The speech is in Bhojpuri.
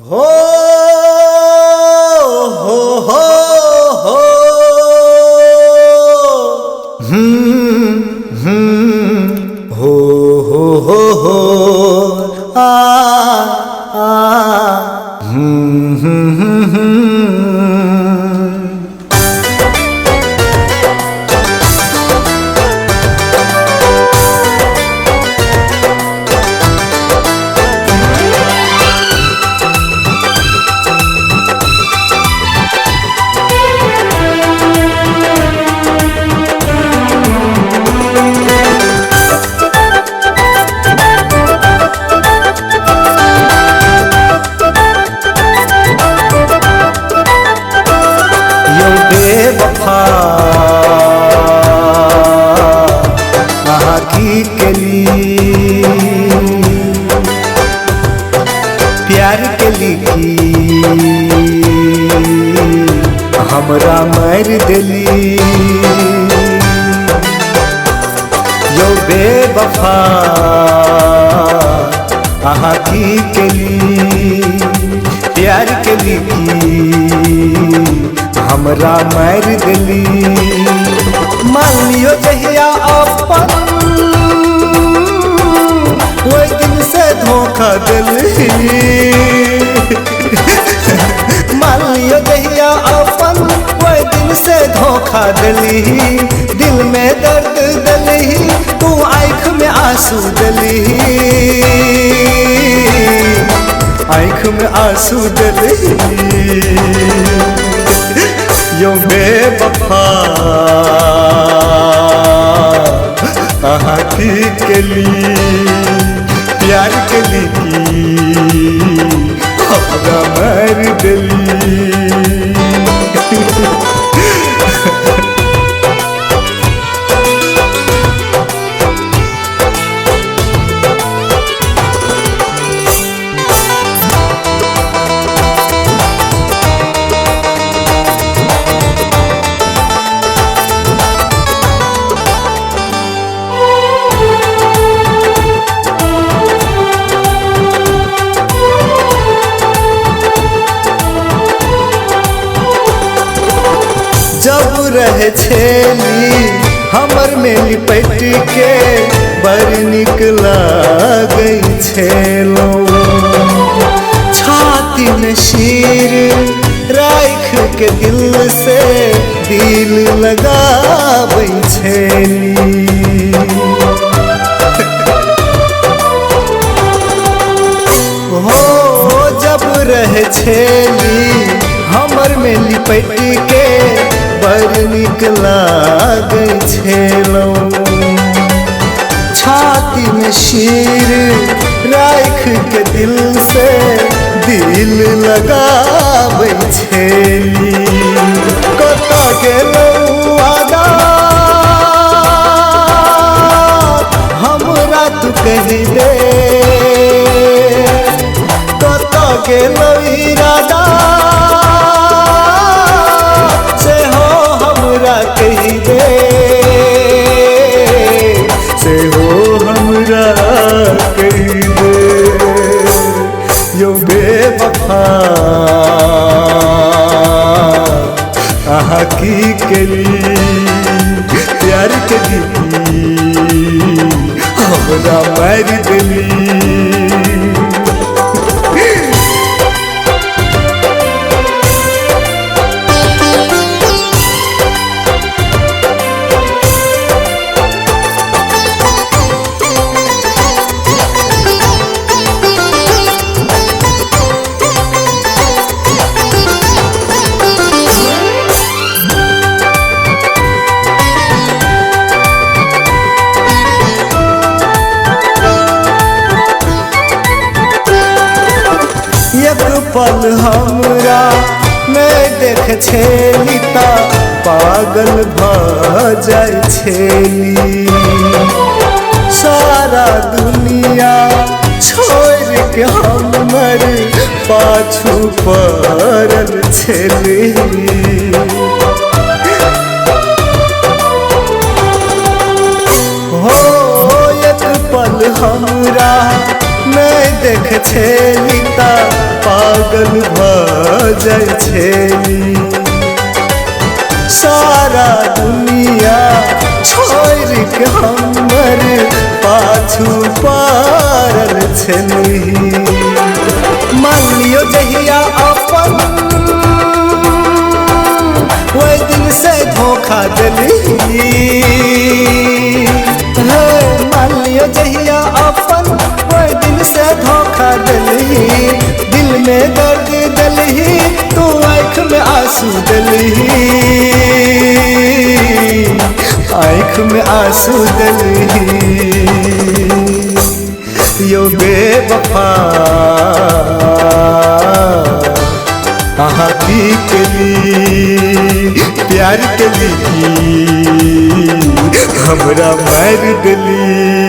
हो हो हो हो हो हो आ आ बेवफा की कली प्यार के लिखी हमरा मार दिली यो बेवफा की कली प्यार के लिखी हमरा मार दिली मान लियो जहिया अपन वो दिन से धोखा दिली मान लियो जहिया अपन वो दिन से धोखा दिली दिल में दर्द दिली तू आँख में आंसू दिली आँख में आंसू दिली यो बेवफा की कली प्यार के लिखी हमरा मार दिली जब रहे छेली हमर में लिपट के बड़ निक लागै छेलो छाती में शीर राख के दिल से दिल लगाबै छेली हो जब रहे छेली हमर में लिपट के बड़ निक लागै छेलो छाती में शीर राख के दिल से दिल लगाबै छेली कतऽ गेलौ आदा हमरा तू कहि दे कतऽ गेलौ इरादा कही दे से हो हमरा कही दे यो बेवफा की कली प्यार के लिखी हमरा मार दिली एक पल हमरा नहीं देख छेली ता पागल भ जाय छेली सारा दुनिया छोड़ के हमर पाछू पड़ल छेली हो एक पल हमरा नहीं देख छेली ता पागल भ जाय छेली। सारा दुनिया छोड़ के हमर पाछू पारल छेली। मान लियो जहिया अपन वही दिन से धोखा दिली। मान लियो जहिया अपन वही दिन से धोखा दिली। दिल में दर्द दिली तू आँख में आंसू दिली। आँख में आंसू दिली। यो बेवफा की कली प्यार कली हमरा मार दिली।